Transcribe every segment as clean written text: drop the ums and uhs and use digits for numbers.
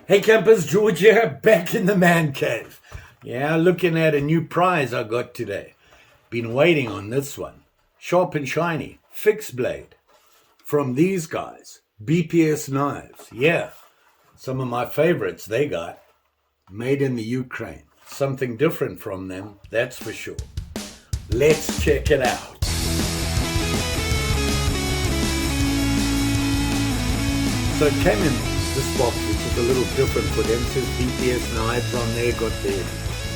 Hey campers, George here, back in the man cave. Yeah, looking at a new prize I got today. Been waiting on this one. Sharp and shiny, fixed blade. From these guys, BPS Knives. Yeah, some of my favorites they got. Made in the Ukraine. Something different from them, that's for sure. Let's check it out. So it came in this box, which is a little different for them. It says BPS Knives on there, got their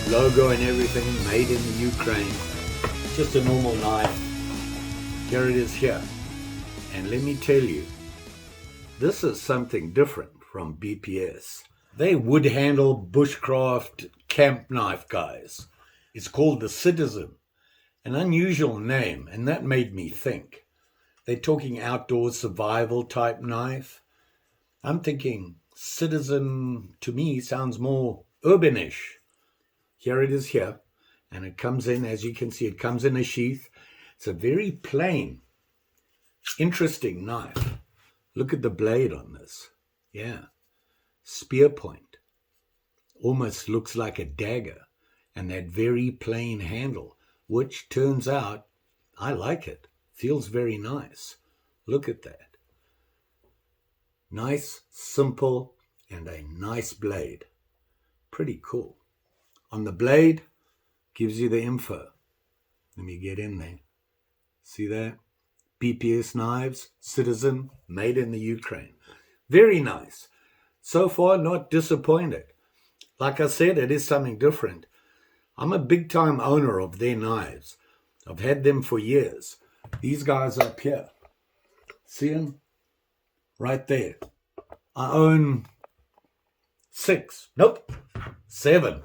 logo and everything, made in the Ukraine. Just a normal knife. Here it is here. And let me tell you, this is something different from BPS. They wood handle bushcraft camp knife guys. It's called the Citizen. An unusual name, and that made me think. They're talking outdoor survival type knife. I'm thinking Citizen, to me, sounds more urbanish. Here it is here, and it comes in, as you can see, it comes in a sheath. It's a very plain, interesting knife. Look at the blade on this. Yeah, spear point. Almost looks like a dagger, and that very plain handle, which turns out, I like it. Feels very nice. Look at that. Nice, simple, and a nice blade. Pretty cool. On the blade, gives you the info. Let me get in there. See that? BPS Knives, Citizen, made in the Ukraine. Very nice. So far, not disappointed. Like I said, it is something different. I'm a big-time owner of their knives. I've had them for years. These guys up here. See them? Right there. I own 6. Nope. 7.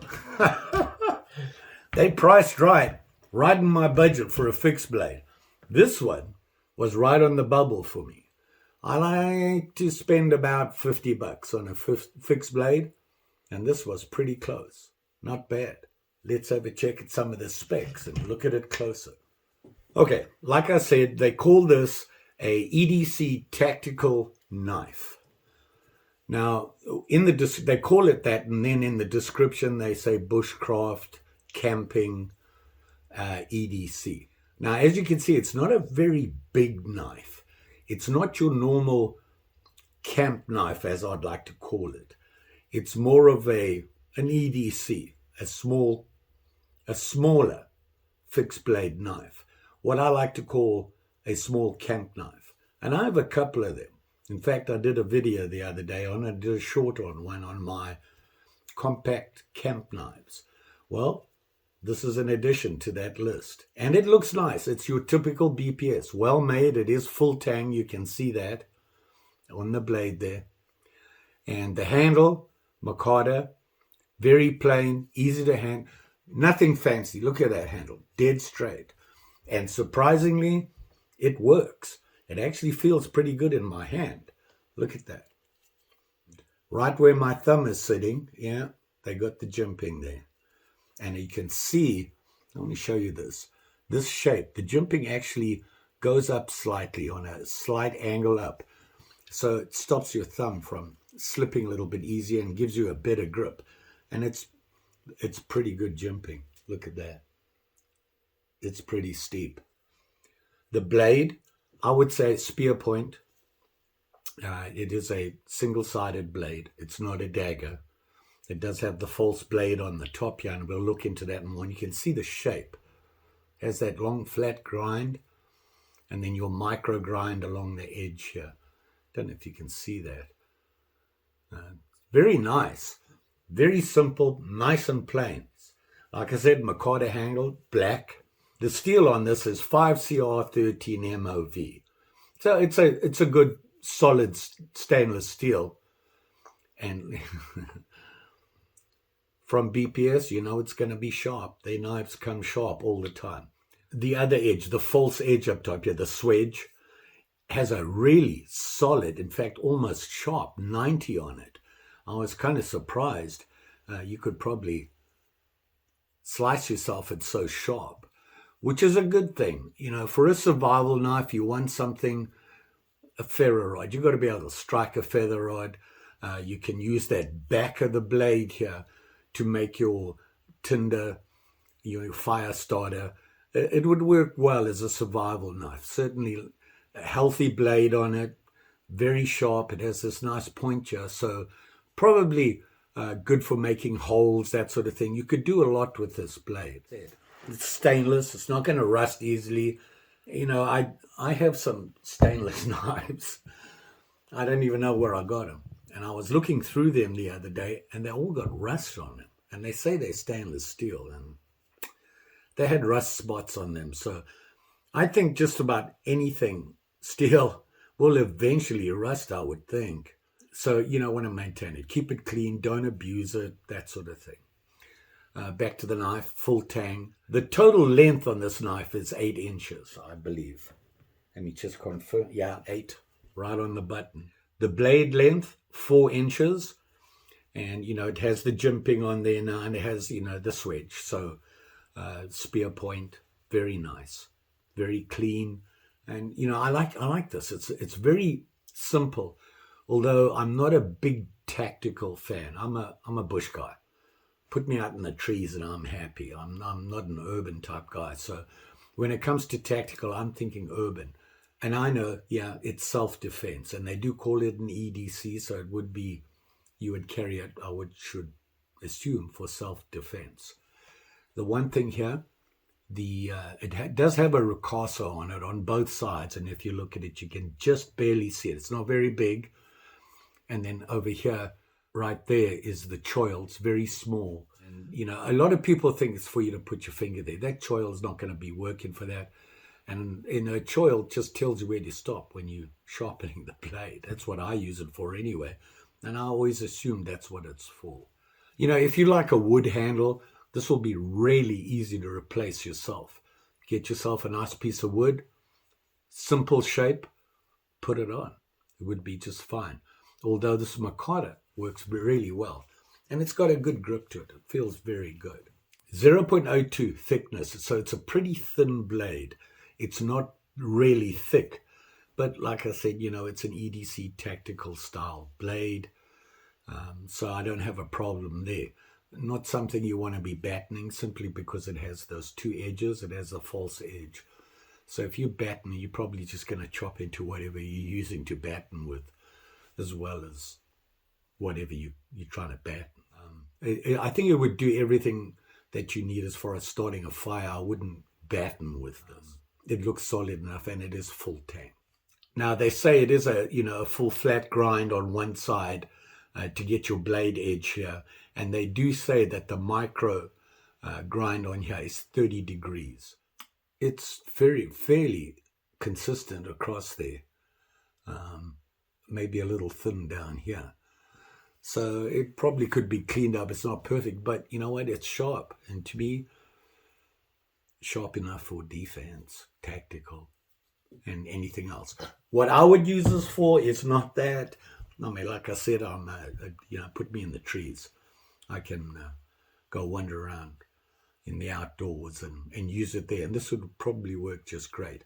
They priced right in my budget for a fixed blade. This one was right on the bubble for me. I like to spend about $50 on a fixed blade, and this was pretty close. Not bad. Let's have a check at some of the specs and look at it closer. Okay, like I said, they call this a EDC Tactical knife. Now, they call it that, and then in the description they say bushcraft, camping, EDC. Now, as you can see, it's not a very big knife. It's not your normal camp knife, as I'd like to call it. It's more of an EDC, a smaller fixed blade knife. What I like to call a small camp knife. And I have a couple of them. In fact, I did a video the other day on it. I did a short one on my compact camp knives. Well, this is an addition to that list. And it looks nice. It's your typical BPS. Well made. It is full tang. You can see that on the blade there. And the handle, Mikado, very plain, easy to hand. Nothing fancy. Look at that handle. Dead straight. And surprisingly, it works. It actually feels pretty good in my hand. Look at that. Right where my thumb is sitting, yeah, they got the jimping there. And you can see, let me show you this. This shape, the jimping actually goes up slightly on a slight angle up. So it stops your thumb from slipping a little bit easier and gives you a better grip. And it's pretty good jimping. Look at that. It's pretty steep. The blade, I would say spear point. It is a single-sided blade. It's not a dagger. It does have the false blade on the top here, and we'll look into that more. And you can see the shape. It has that long flat grind, and then your micro grind along the edge here. Don't know if you can see that. Very nice. Very simple, nice and plain. Like I said, Mikado handle, black. The steel on this is 5CR13 MOV. So it's a good solid stainless steel. And from BPS, you know it's going to be sharp. Their knives come sharp all the time. The other edge, the false edge up top here, the swedge, has a really solid, in fact, almost sharp 90 on it. I was kind of surprised. You could probably slice yourself, it's so sharp, which is a good thing. You know, for a survival knife, you want something, a ferro rod. You've got to be able to strike a feather rod. You can use that back of the blade here to make your tinder, your fire starter. It would work well as a survival knife. Certainly a healthy blade on it, very sharp. It has this nice point here, so probably good for making holes, that sort of thing. You could do a lot with this blade. It's stainless. It's not going to rust easily. You know, I have some stainless knives. I don't even know where I got them. And I was looking through them the other day, and they all got rust on them. And they say they're stainless steel, and they had rust spots on them. So I think just about anything steel will eventually rust, I would think. So, you know, want to maintain it. Keep it clean. Don't abuse it, that sort of thing. Back to the knife, full tang. The total length on this knife is 8 inches, I believe. Let me just confirm. Yeah, 8, right on the button. The blade length, 4 inches. And, you know, it has the jimping on there now, and it has, you know, the swedge. So, spear point, very nice, very clean. And, you know, I like this. It's very simple, although I'm not a big tactical fan. I'm a bush guy. Put me out in the trees and I'm happy. I'm not an urban type guy. So when it comes to tactical, I'm thinking urban. And I know, yeah, it's self-defense. And they do call it an EDC, so it would be, you would carry it, should assume, for self-defense. The one thing here, it does have a ricasso on it on both sides. And if you look at it, you can just barely see it. It's not very big. And then over here, right there is the choil. It's very small. And, you know, a lot of people think it's for you to put your finger there. That choil is not going to be working for that. And, you know, choil just tells you where to stop when you're sharpening the blade. That's what I use it for anyway. And I always assume that's what it's for. You know, if you like a wood handle, this will be really easy to replace yourself. Get yourself a nice piece of wood, simple shape, put it on. It would be just fine. Although this Mikata works really well. And it's got a good grip to it. It feels very good. 0.02 thickness. So it's a pretty thin blade. It's not really thick. But like I said, you know, it's an EDC Tactical style blade. So I don't have a problem there. Not something you want to be battening simply because it has those 2 edges. It has a false edge. So if you batten, you're probably just going to chop into whatever you're using to batten with, as well as whatever you're trying to batten. I think it would do everything that you need as far as starting a fire. I wouldn't batten with this. It looks solid enough, and it is full tang. Now they say it is a full flat grind on one side to get your blade edge here, and they do say that the micro grind on here is 30 degrees. It's fairly consistent across there. Maybe a little thin down here. So it probably could be cleaned up. It's not perfect, but you know what? It's sharp. And to me, sharp enough for defense, tactical, and anything else. What I would use this for is not that. I mean, like I said, put me in the trees. I can go wander around in the outdoors and use it there. And this would probably work just great.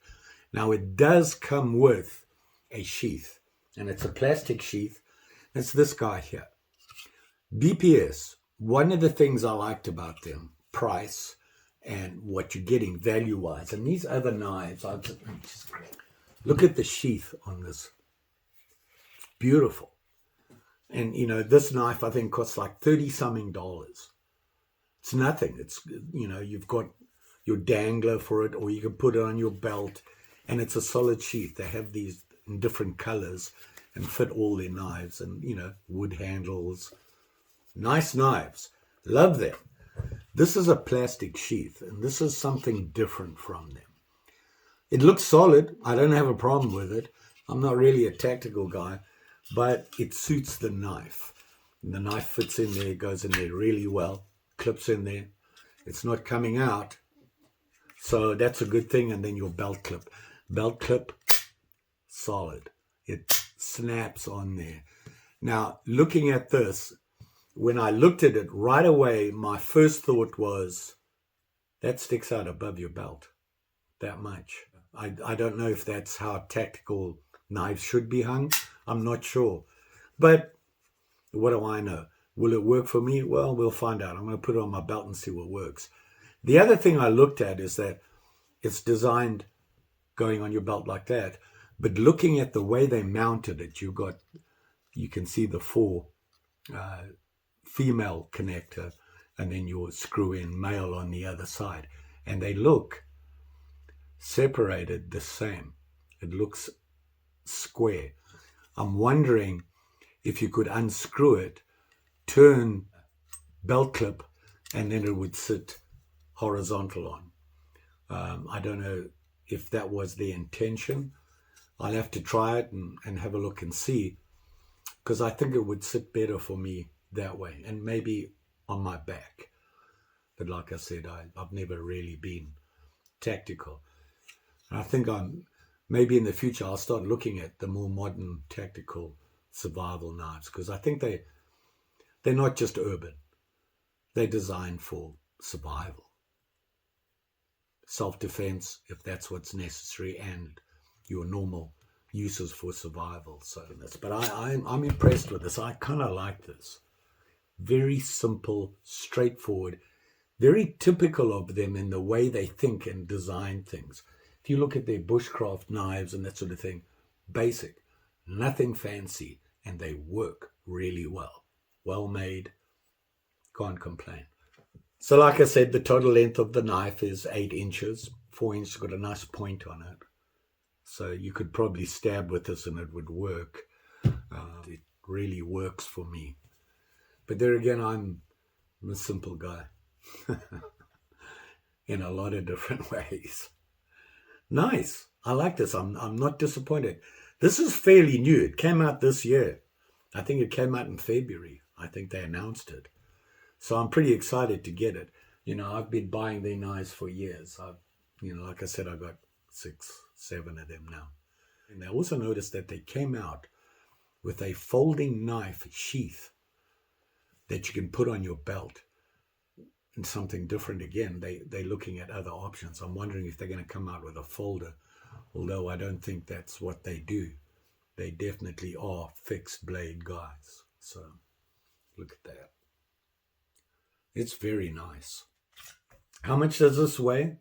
Now, it does come with a sheath. And it's a plastic sheath. It's this guy here. BPS, one of the things I liked about them, price and what you're getting value-wise. And these other knives, look at the sheath on this. Beautiful. And, you know, this knife, I think, costs like $30-something. It's nothing. It's, you know, you've got your dangler for it, or you can put it on your belt. And it's a solid sheath. They have these in different colors and fit all their knives, and, you know, wood handles. Nice knives. Love them. This is a plastic sheath, and this is something different from them. It looks solid. I don't have a problem with it. I'm not really a tactical guy, but it suits the knife. And the knife fits in there, goes in there really well, clips in there. It's not coming out, so that's a good thing. And then your belt clip, solid. It snaps on there. Now, looking at this, when I looked at it right away, my first thought was, that sticks out above your belt that much. I don't know if that's how tactical knives should be hung. I'm not sure. But What do I know? Will it work for me? Well, we'll find out. I'm going to put it on my belt and see what works. The other thing I looked at is that it's designed going on your belt like that, but looking at the way they mounted it, you can see the 4 female connector and then your screw in male on the other side, and they look separated the same. It looks square. I'm wondering if you could unscrew it, turn belt clip, and then it would sit horizontal on. I don't know if that was the intention. I'll have to try it and have a look and see, because I think it would sit better for me that way, and maybe on my back. But like I said, I've never really been tactical. And I think maybe in the future I'll start looking at the more modern tactical survival knives, because I think they're not just urban. They're designed for survival, self-defense, if that's what's necessary, and your normal uses for survival. So, but I'm impressed with this. I kind of like this. Very simple, straightforward, very typical of them in the way they think and design things. If you look at their bushcraft knives and that sort of thing, basic, nothing fancy, and they work really well. Well made, can't complain. So like I said, the total length of the knife is 8 inches. 4 inches, got a nice point on it. So you could probably stab with this and it would work. It really works for me. But there again, I'm a simple guy in a lot of different ways. Nice. I like this. I'm not disappointed. This is fairly new. It came out this year. I think it came out in February. I think they announced it. So I'm pretty excited to get it. I've been buying their knives for years. Like I said, I got 6, 7 of them now. And I also noticed that they came out with a folding knife sheath that you can put on your belt. And something different again. They're looking at other options. I'm wondering if they're going to come out with a folder, although I don't think that's what they do. They definitely are fixed blade guys. So look at that. It's very nice. How much does this weigh?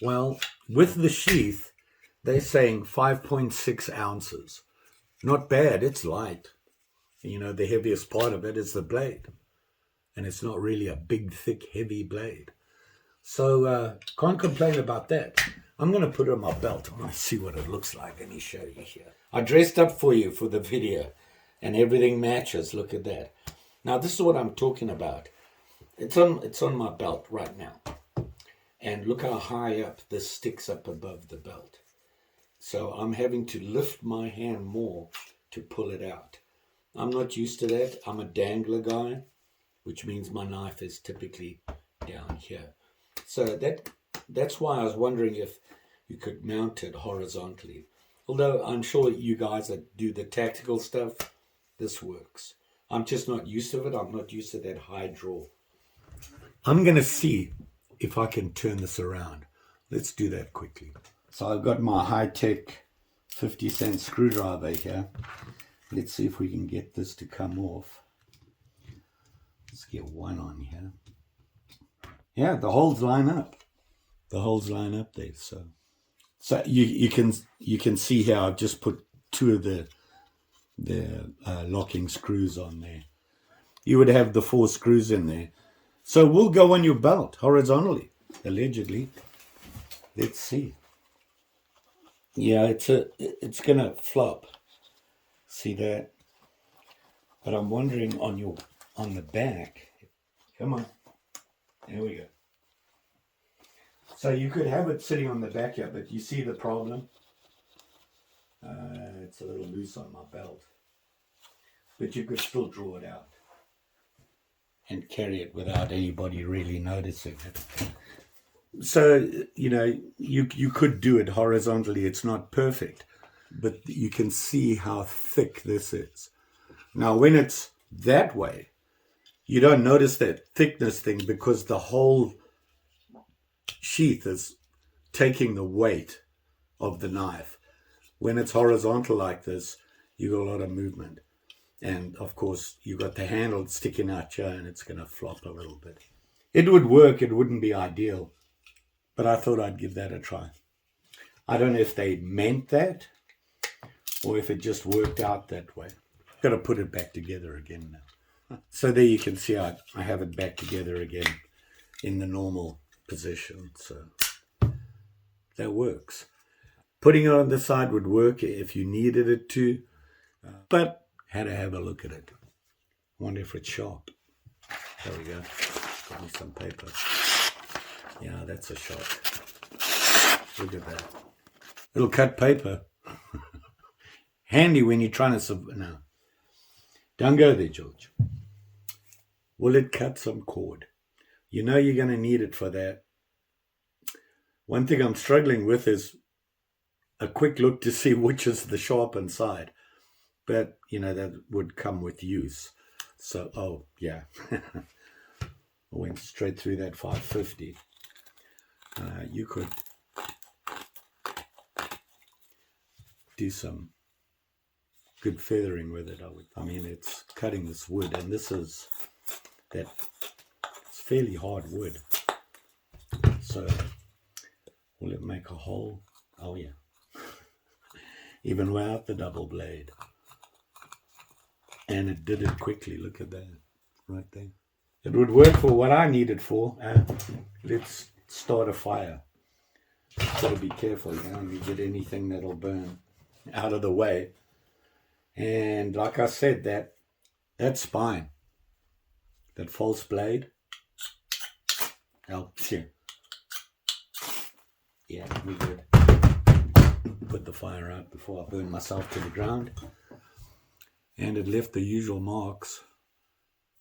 Well, with the sheath, they're saying 5.6 ounces. Not bad. It's light. The heaviest part of it is the blade. And it's not really a big, thick, heavy blade. So can't complain about that. I'm going to put it on my belt. I want to see what it looks like. Let me show you here. I dressed up for you for the video. And everything matches. Look at that. Now, this is what I'm talking about. It's on my belt right now. And look how high up this sticks up above the belt. So I'm having to lift my hand more to pull it out. I'm not used to that. I'm a dangler guy, which means my knife is typically down here. So that's why I was wondering if you could mount it horizontally. Although I'm sure you guys that do the tactical stuff, this works. I'm just not used to it. I'm not used to that high draw. I'm going to see if I can turn this around. Let's do that quickly. So I've got my high-tech 50-cent screwdriver here. Let's see if we can get this to come off. Let's get one on here. Yeah, the holes line up. The holes line up there. So you can see here I've just put 2 of the locking screws on there. You would have the 4 screws in there. So we'll go on your belt horizontally, allegedly. Let's see. Yeah, it's gonna flop. See that? But I'm wondering on the back. Come on. There we go. So you could have it sitting on the back here, but you see the problem? It's a little loose on my belt. But you could still draw it out and carry it without anybody really noticing it. So, you could do it horizontally. It's not perfect, but you can see how thick this is. Now, when it's that way, you don't notice that thickness thing because the whole sheath is taking the weight of the knife. When it's horizontal like this, you got a lot of movement. And of course, you got the handle sticking out here and it's going to flop a little bit. It would work. It wouldn't be ideal. But I thought I'd give that a try. I don't know if they meant that or if it just worked out that way. I've got to put it back together again now. So there you can see I have it back together again in the normal position. So that works. Putting it on the side would work if you needed it to, but had to have a look at it. Wonder if it's sharp. There we go. Got me some paper. Yeah, that's a sharp. Look at that. It'll cut paper. Handy when you're trying to... No. Don't go there, George. Will it cut some cord? You know you're going to need it for that. One thing I'm struggling with is a quick look to see which is the sharpened side. But, you know, that would come with use. So, oh, yeah. I went straight through that 550. You could do some good feathering with it, I mean, it's cutting this wood, and this is that it's fairly hard wood. So, will it make a hole? Oh, yeah. Even without the double blade. And it did it quickly. Look at that, right there. It would work for what I need it for. Let's start a fire. Got to be careful, you know, you get anything that'll burn out of the way. And like I said, that spine, that false blade, helps you. Yeah, we good. Put the fire out before I burn myself to the ground. And it left the usual marks,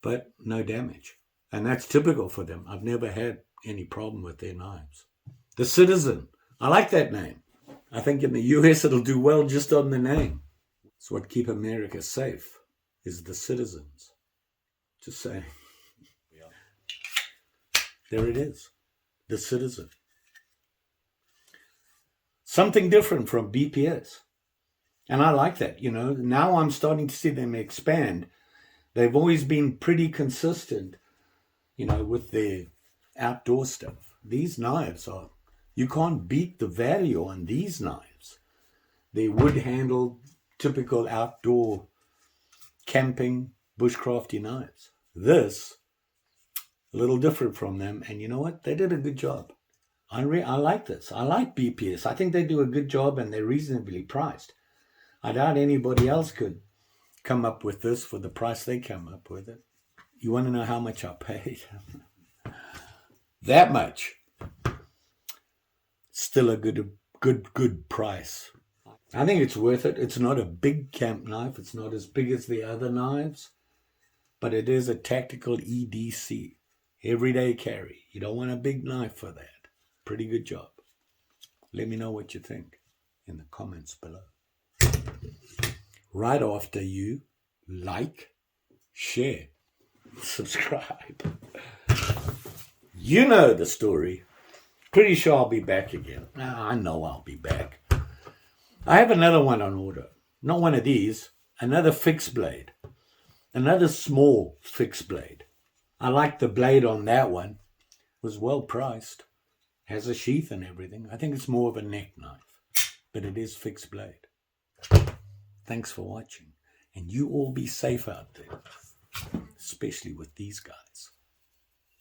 but no damage. And that's typical for them. I've never had any problem with their knives. The Citizen. I like that name. I think in the US it'll do well just on the name. It's what keep America safe, is the citizens. Just saying. There it is. The Citizen. Something different from BPS. And I like that, you know. Now I'm starting to see them expand. They've always been pretty consistent, you know, with their outdoor stuff. These knives are, you can't beat the value on these knives. They wood handled, typical outdoor camping, bushcrafty knives. This, a little different from them. And you know what? They did a good job. I like this. I like BPS. I think they do a good job and they're reasonably priced. I doubt anybody else could come up with this for the price they come up with it. You want to know how much I paid? That much. Still a good price. I think it's worth it. It's not a big camp knife. It's not as big as the other knives, but it is a tactical EDC. Everyday carry. You don't want a big knife for that. Pretty good job. Let me know what you think in the comments below. Right after you like, share, subscribe. You know the story. Pretty sure I'll be back again. I know I'll be back. I have another one on order. Not one of these. Another fixed blade. Another small fixed blade. I like the blade on that one. It was well priced. Has a sheath and everything. I think it's more of a neck knife. But it is fixed blade. Thanks for watching. And you all be safe out there. Especially with these guys.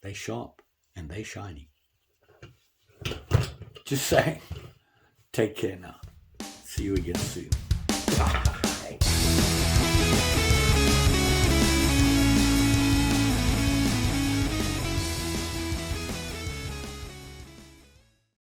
They sharp and they shiny. Just saying. Take care now. See you again soon.